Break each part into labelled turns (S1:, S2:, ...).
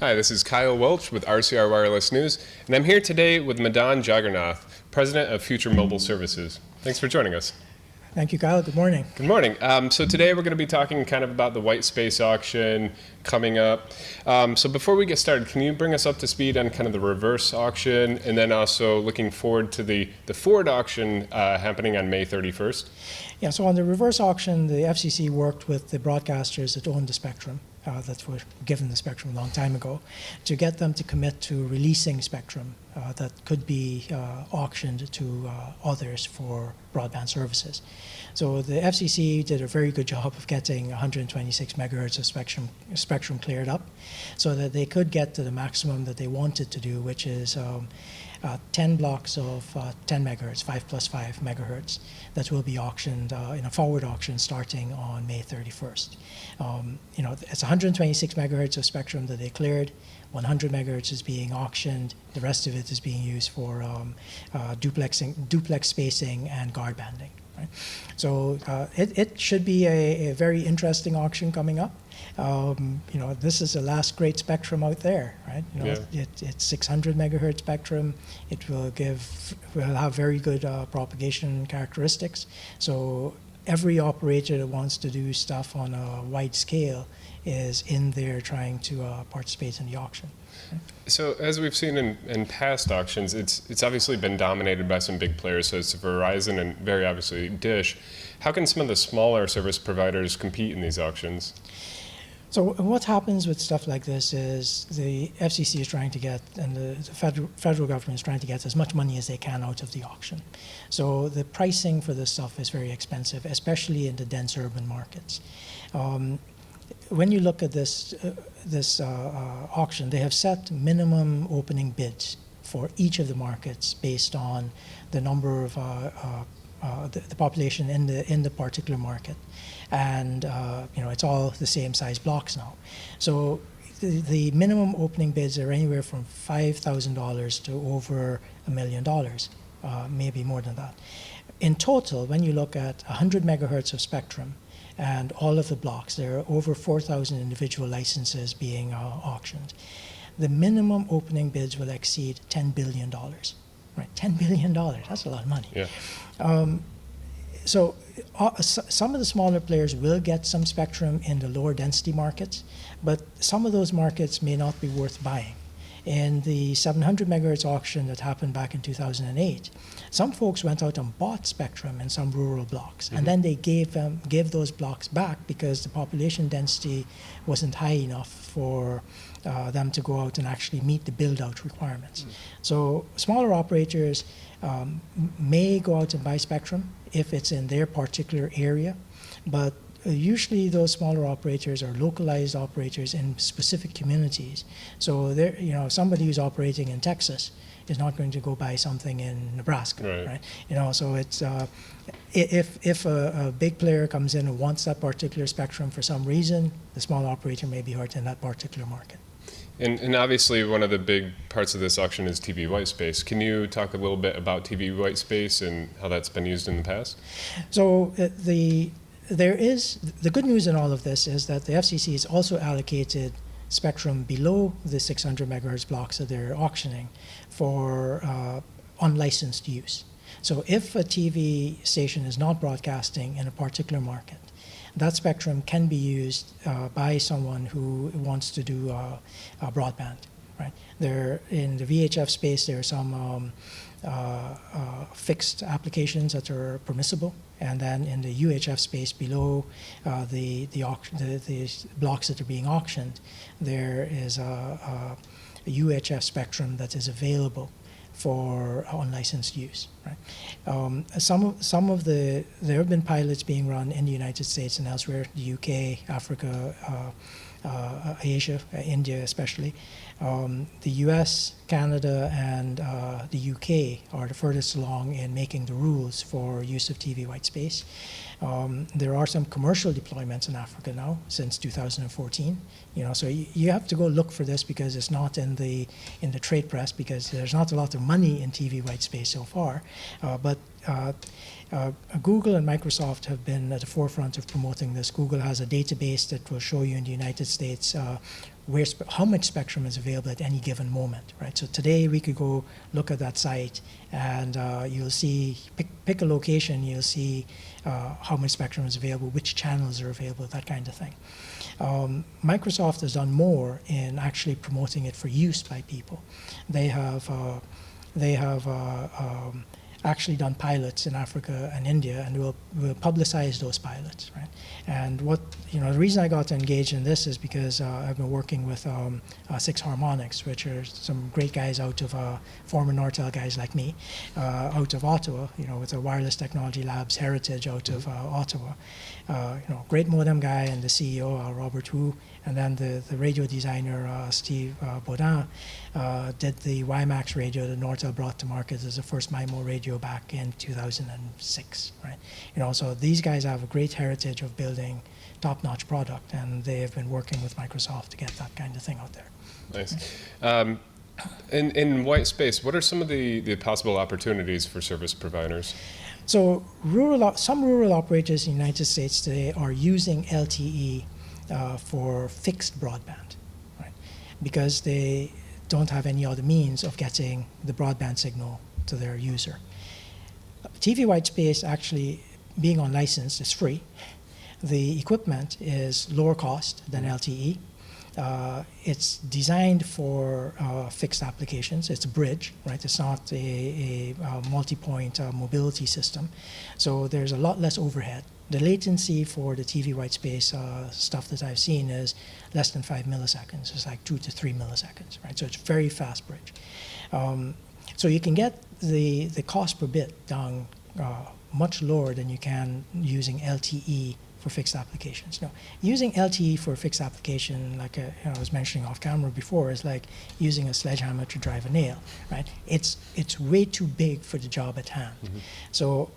S1: Hi, this is Kyle Welch with RCR Wireless News, and I'm here today with Madan Jagernauth, President of Future Mobile Services. Thanks for joining us.
S2: Thank you, Kyle. Good morning.
S1: Good morning. So today we're going to be talking kind of about the white space auction coming up. So before we get started, can you bring us up to speed on kind of the reverse auction, and then also looking forward to the forward auction happening on May 31st?
S2: Yeah, so on the reverse auction, the FCC worked with the broadcasters that own the spectrum, that were given the spectrum a long time ago, to get them to commit to releasing spectrum that could be auctioned to others for broadband services. So the FCC did a very good job of getting 126 megahertz of spectrum cleared up so that they could get to the maximum that they wanted to do, which is 10 blocks of 10 megahertz, 5 plus 5 megahertz, that will be auctioned in a forward auction starting on May 31st. It's 126 megahertz of spectrum that they cleared. 100 megahertz is being auctioned. The rest of it is being used for duplex spacing and guard banding. Right? So it should be a very interesting auction coming up. This is the last great spectrum out there, right? It's 600 megahertz spectrum. It will have very good propagation characteristics. So every operator that wants to do stuff on a wide scale is in there trying to participate in the auction.
S1: So as we've seen in past auctions, it's obviously been dominated by some big players, so it's Verizon and very obviously Dish. How can some of the smaller service providers compete in these auctions?
S2: So what happens with stuff like this is the FCC is trying to get, and the federal government is trying to get as much money as they can out of the auction. So the pricing for this stuff is very expensive, especially in the dense urban markets. When you look at this auction, they have set minimum opening bids for each of the markets based on the number of the population in the particular market, and it's all the same size blocks now. So the minimum opening bids are anywhere from $5,000 to over $1 million, maybe more than that. In total, when you look at 100 megahertz of spectrum and all of the blocks, there are over 4,000 individual licenses being auctioned. The minimum opening bids will exceed $10 billion. Right, $10 billion, that's a lot of money.
S1: Yeah.
S2: So some of the smaller players will get some spectrum in the lower density markets, but some of those markets may not be worth buying. In the 700 megahertz auction that happened back in 2008, some folks went out and bought spectrum in some rural blocks, and then they gave those blocks back because the population density wasn't high enough for them to go out and actually meet the build-out requirements. So smaller operators may go out and buy spectrum if it's in their particular area, but usually those smaller operators are localized operators in specific communities. So somebody who's operating in Texas is not going to go buy something in Nebraska, right? So it's if a big player comes in and wants that particular spectrum for some reason, the small operator may be hurt in that particular market.
S1: And obviously one of the big parts of this auction is TV white space. Can you talk a little bit about TV white space and how that's been used in the past?
S2: So the good news in all of this is that the FCC has also allocated spectrum below the 600 megahertz blocks that they're auctioning for unlicensed use. So if a TV station is not broadcasting in a particular market, that spectrum can be used by someone who wants to do broadband. Right? There in the VHF space, there are some fixed applications that are permissible, and then in the UHF space below the blocks that are being auctioned, there is a UHF spectrum that is available for unlicensed use. Right? There have been pilots being run in the United States and elsewhere, the UK, Africa, Asia, India especially. The US, Canada, and the UK are the furthest along in making the rules for use of TV white space. There are some commercial deployments in Africa now since 2014. So you have to go look for this because it's not in the trade press, because there's not a lot of money in TV white space so far. Google and Microsoft have been at the forefront of promoting this. Google has a database that will show you in the United States how much spectrum is available at any given moment, right? So today we could go look at that site and you'll see, pick a location, you'll see how much spectrum is available, which channels are available, that kind of thing. Microsoft has done more in actually promoting it for use by people. They have actually done pilots in Africa and India, and we'll publicize those pilots, right? And the reason I got to engage in this is because I've been working with Six Harmonics, which are some great guys out of former Nortel guys like me, out of Ottawa, with the Wireless Technology Labs heritage out of Ottawa. Great modem guy and the CEO, Robert Wu, and then the radio designer, Steve Baudin, did the WiMAX radio that Nortel brought to market as the first MIMO radio back in 2006, right? So these guys have a great heritage of building top-notch product, and they have been working with Microsoft to get that kind of thing out there.
S1: Nice. In white space, what are some of the possible opportunities for service providers?
S2: So some rural operators in the United States today are using LTE for fixed broadband, right? Because they don't have any other means of getting the broadband signal to their user. TV white space, actually being unlicensed, is free. The equipment is lower cost than LTE. It's designed for fixed applications. It's a bridge, right? It's not a multi-point mobility system. So there's a lot less overhead. The latency for the TV white space stuff that I've seen is less than 5 milliseconds. It's like 2 to 3 milliseconds, right? So it's a very fast bridge. So you can get the cost per bit down much lower than you can using LTE for fixed applications. Now, using LTE for a fixed application, like I was mentioning off camera before, is like using a sledgehammer to drive a nail, right? It's way too big for the job at hand. Mm-hmm. So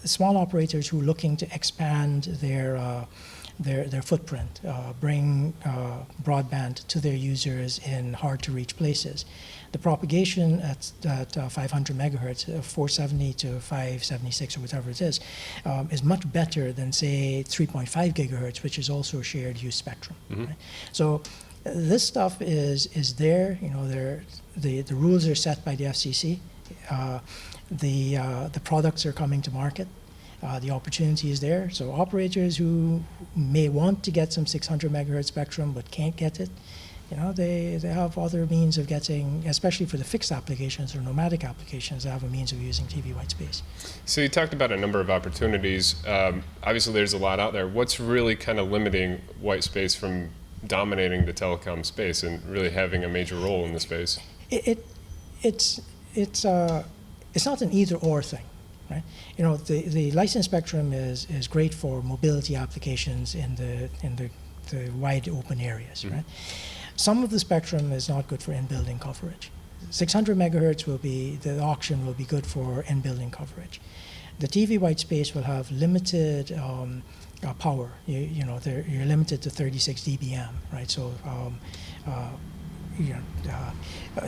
S2: small operators who are looking to expand their footprint, bring broadband to their users in hard-to-reach places. The propagation at 500 megahertz, 470 to 576 or whatever it is much better than, say, 3.5 gigahertz, which is also a shared use spectrum. Mm-hmm. Right? So this stuff is there. The rules are set by the FCC. The products are coming to market. The opportunity is there. So operators who may want to get some 600 megahertz spectrum but can't get it, they have other means of getting, especially for the fixed applications or nomadic applications, they have a means of using TV white space.
S1: So you talked about a number of opportunities. Obviously there's a lot out there. What's really kind of limiting white space from dominating the telecom space and really having a major role in the space?
S2: It's not an either-or thing. Right? The licensed spectrum is great for mobility applications in the wide open areas. Mm-hmm. Right? Some of the spectrum is not good for in-building coverage. 600 megahertz the auction will be good for in-building coverage. The TV white space will have limited power. You're limited to 36 dBm, right? So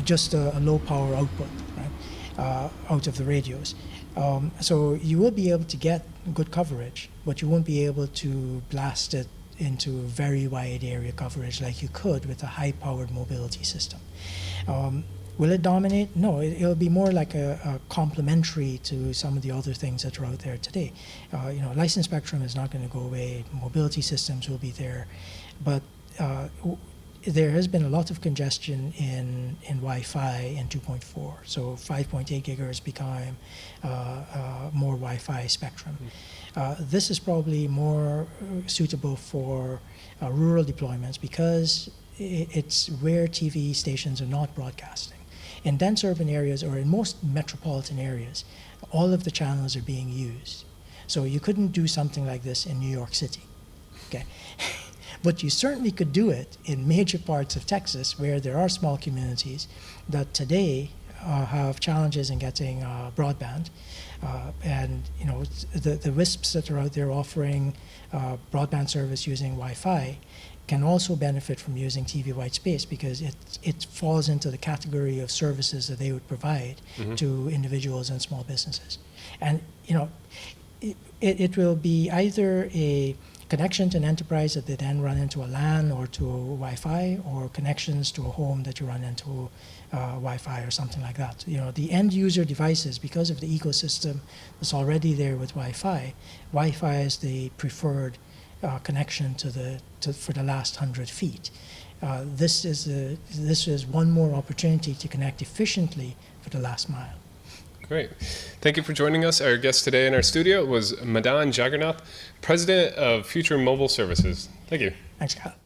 S2: just a low power output, right? Out of the radios. So you will be able to get good coverage, but you won't be able to blast it into very wide area coverage like you could with a high-powered mobility system. Will it dominate? No, it'll be more like a complementary to some of the other things that are out there today. Licensed spectrum is not going to go away. Mobility systems will be there, but there has been a lot of congestion in Wi-Fi in 2.4. So 5.8 gigahertz became more Wi-Fi spectrum. This is probably more suitable for rural deployments because it's where TV stations are not broadcasting. In dense urban areas or in most metropolitan areas, all of the channels are being used. So you couldn't do something like this in New York City. Okay. But you certainly could do it in major parts of Texas where there are small communities that today have challenges in getting broadband. And the WISPs that are out there offering broadband service using Wi-Fi can also benefit from using TV white space because it falls into the category of services that they would provide to individuals and small businesses. And it will be either a connection to an enterprise that they then run into a LAN or to Wi-Fi, or connections to a home that you run into Wi-Fi or something like that. The end user devices, because of the ecosystem that's already there with Wi-Fi, Wi-Fi is the preferred connection for the last 100 feet. This is one more opportunity to connect efficiently for the last mile.
S1: Great. Thank you for joining us. Our guest today in our studio was Madan Jagernauth, President of Future Mobile Services. Thank you.
S2: Thanks, Kyle.